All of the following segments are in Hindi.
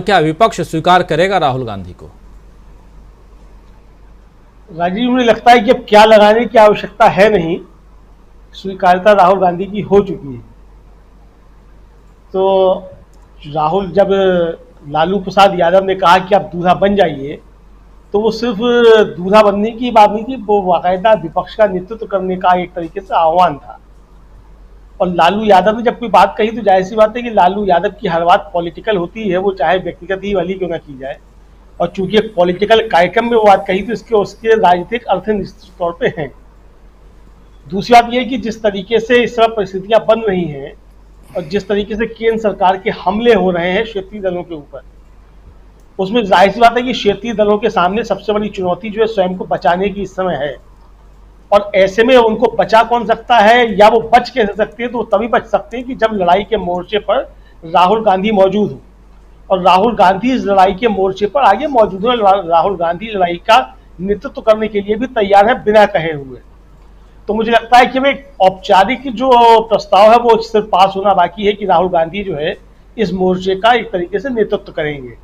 क्या विपक्ष स्वीकार करेगा राहुल गांधी को? राजीव, मुझे लगता है कि अब क्या लगाने की आवश्यकता है नहीं, स्वीकार्यता राहुल गांधी की हो चुकी है। तो राहुल, जब लालू प्रसाद यादव ने कहा कि आप दूल्हा बन जाइए, तो वो सिर्फ दूल्हा बनने की बात नहीं थी, वो बाकायदा विपक्ष का नेतृत्व करने का एक तरीके से आह्वान था। और लालू यादव ने जब कोई बात कही तो जाहिर सी बात है कि लालू यादव की हर बात पॉलिटिकल होती है, वो चाहे व्यक्तिगत ही वाली क्यों ना की जाए। और चूंकि एक पॉलिटिकल कार्यक्रम में वो बात कही तो इसके उसके राजनीतिक अर्थ निश्चित तौर पे हैं। दूसरी बात यह है कि जिस तरीके से इस समय परिस्थितियां बन रही हैं और जिस तरीके से केंद्र सरकार के हमले हो रहे हैं क्षेत्रीय दलों के ऊपर, उसमें जाहिर सी बात है कि क्षेत्रीय दलों के सामने सबसे बड़ी चुनौती जो है स्वयं को बचाने की इस समय है। और ऐसे में उनको बचा कौन सकता है या वो बच कैसे सकते हैं? तो वो तभी बच सकते हैं कि जब लड़ाई के मोर्चे पर राहुल गांधी मौजूद हो। और राहुल गांधी इस लड़ाई के मोर्चे पर आगे मौजूद है। राहुल गांधी लड़ाई का नेतृत्व करने के लिए भी तैयार है बिना कहे हुए। तो मुझे लगता है कि एक औपचारिक जो प्रस्ताव है वो सिर्फ पास होना बाकी है कि राहुल गांधी जो है इस मोर्चे का एक तरीके से नेतृत्व करेंगे।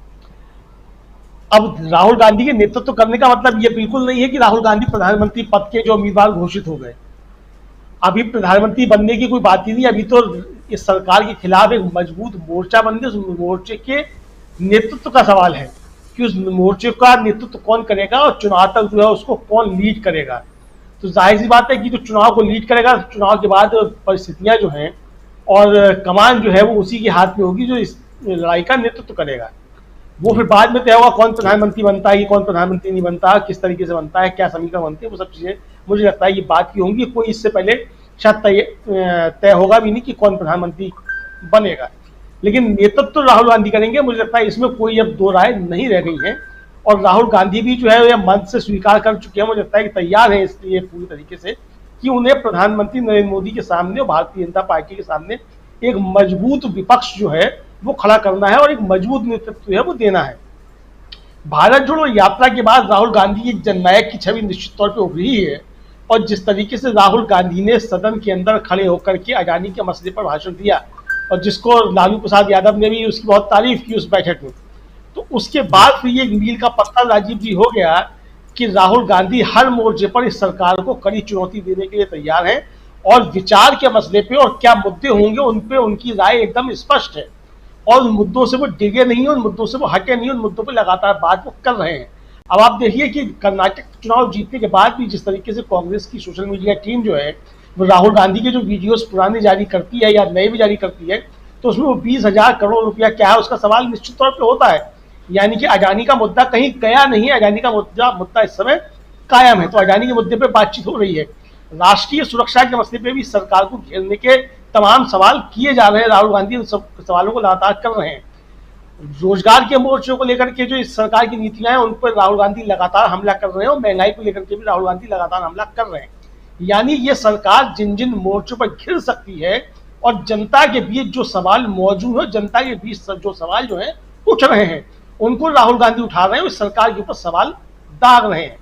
अब राहुल गांधी के नेतृत्व करने का मतलब ये बिल्कुल नहीं है कि राहुल गांधी प्रधानमंत्री पद के जो उम्मीदवार घोषित हो गए। अभी प्रधानमंत्री बनने की कोई बात ही नहीं। अभी तो इस सरकार के खिलाफ एक मजबूत मोर्चा बनने, उस मोर्चे के नेतृत्व का सवाल है कि उस मोर्चे का नेतृत्व कौन करेगा और चुनाव तक जो है उसको कौन लीड करेगा। तो जाहिर सी बात है कि जो चुनाव को लीड करेगा, चुनाव के बाद परिस्थितियां जो हैं और कमान जो है वो उसी के हाथ में होगी जो इस लड़ाई का नेतृत्व करेगा। वो फिर बाद में तय होगा कौन प्रधानमंत्री बनता है, कौन प्रधानमंत्री नहीं बनता, किस तरीके से बनता है, क्या समीकरण बनते हैं, वो सब चीजें मुझे लगता है ये बात की होंगी। कोई इससे पहले शायद तय होगा भी नहीं कि कौन प्रधानमंत्री बनेगा। लेकिन नेतृत्व तो राहुल गांधी करेंगे। मुझे लगता है इसमें कोई अब दो राय नहीं रह गई है। और राहुल गांधी भी जो है मन से स्वीकार कर चुके हैं। मुझे लगता है कि तैयार है इसलिए पूरी तरीके से कि उन्हें प्रधानमंत्री नरेंद्र मोदी के सामने और भारतीय जनता पार्टी के सामने एक मजबूत विपक्ष जो है वो खड़ा करना है और एक मजबूत नेतृत्व है वो देना है। भारत जोड़ो यात्रा के बाद राहुल गांधी एक जननायक की छवि निश्चित तौर पर उभरी है। और जिस तरीके से राहुल गांधी ने सदन के अंदर खड़े होकर के आजादी के मसले पर भाषण दिया और जिसको लालू प्रसाद यादव ने भी उसकी बहुत तारीफ की उस बैठक में, तो उसके बाद फिर ये मील का पत्ता राजीव जी हो गया कि राहुल गांधी हर मोर्चे पर इस सरकार को कड़ी चुनौती देने के लिए तैयार है। और विचार के मसले पे और क्या मुद्दे होंगे उन पे उनकी राय एकदम स्पष्ट है। और उन मुद्दों से वो डिगे नहीं, उन मुद्दों से वो हटे नहीं, उन मुद्दों पर लगातार बात वो कर रहे हैं। अब आप देखिए कि कर्नाटक चुनाव जीतने के बाद भी जिस तरीके से कांग्रेस की सोशल मीडिया टीम जो है वो राहुल गांधी के जो वीडियोस पुराने जारी करती है या नए भी जारी करती है, तो उसमें वो 20,000 करोड़ रुपया क्या है उसका सवाल निश्चित तौर पर होता है। यानी कि अडानी का मुद्दा कहीं गया नहीं है, अडानी का मुद्दा इस समय कायम है। तो अडानी के मुद्दे पे बातचीत हो रही है। राष्ट्रीय सुरक्षा के मसले पे भी सरकार को घेरने के तमाम सवाल किए जा रहे हैं। राहुल गांधी उन सब सवालों को लगातार कर रहे हैं। रोजगार के मोर्चों को लेकर के जो इस सरकार की नीतियां हैं उन पर राहुल गांधी लगातार हमला कर रहे हैं और महंगाई को लेकर के भी राहुल गांधी लगातार हमला कर रहे हैं। यानी ये सरकार जिन जिन मोर्चों पर घिर सकती है और जनता के बीच जो सवाल मौजूद है, जनता के बीच जो सवाल जो है उठ रहे हैं, उनको राहुल गांधी उठा रहे हैं, उस सरकार के ऊपर सवाल दाग रहे हैं।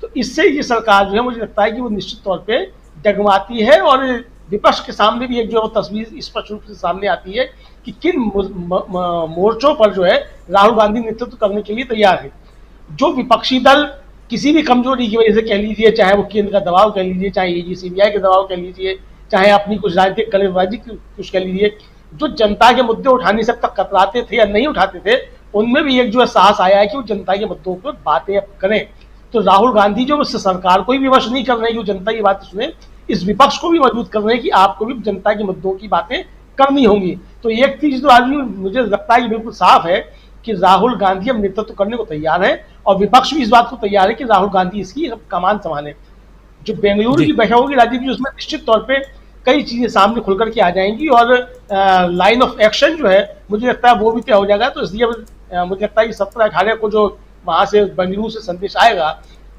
तो इससे ये सरकार जो है मुझे लगता है कि वो निश्चित तौर पे डगमाती है। और विपक्ष के सामने भी एक जो तस्वीर स्पष्ट रूप से सामने आती है कि किन मोर्चों पर जो है राहुल गांधी नेतृत्व करने के लिए तैयार है। जो विपक्षी दल किसी भी कमजोरी की वजह से कह लीजिए, चाहे वो केंद्र का दबाव कह लीजिए, चाहे ईडी सीबीआई के दबाव कह लीजिए, चाहे अपनी कुछ राजनीतिक कलेबाजी कुछ कह लीजिए, जो जनता के मुद्दे उठाने से अब तक कतराते थे या नहीं उठाते थे, उनमें भी एक जो है साहस आया है कि वो जनता के मुद्दों पर बातें करें। तो राहुल गांधी जो सरकार को ही विवश नहीं कर रहे हैं कि जनता की बात सुने, इस विपक्ष को भी मजबूत कर रहे हैं कि आपको भी जनता के मुद्दों की बातें करनी होंगी। तो एक चीज तो आज भी मुझे लगता है कि बिल्कुल साफ है कि राहुल गांधी अब नेतृत्व करने को तैयार है और विपक्ष भी इस बात को तैयार है कि राहुल गांधी इसकी कमान संभाले। जो बेंगलुरु की बैठक होगी राजीव जी, उसमें निश्चित तौर पर कई चीजें सामने खुल करके आ जाएंगी और लाइन ऑफ एक्शन जो है मुझे लगता है वो भी तय हो जाएगा। तो इसलिए मुझे लगता है कि 17-18 को जो वहां से बेंगलुरु से संदेश आएगा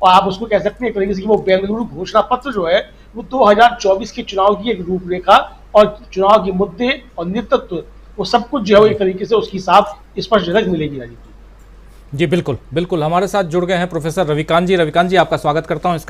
और आप उसको कह सकते हैं एक तरीके से कि वो बेंगलुरु घोषणा पत्र जो है वो 2024 के चुनाव की एक रूपरेखा और चुनाव के मुद्दे और नेतृत्व वो सब कुछ जो है एक तरीके से उसकी साफ स्पष्ट झलक मिलेगी राजीव जी। बिल्कुल बिल्कुल। हमारे साथ जुड़ गए हैं प्रोफेसर रविकांत जी। रविकांत जी, आपका स्वागत करता हूं।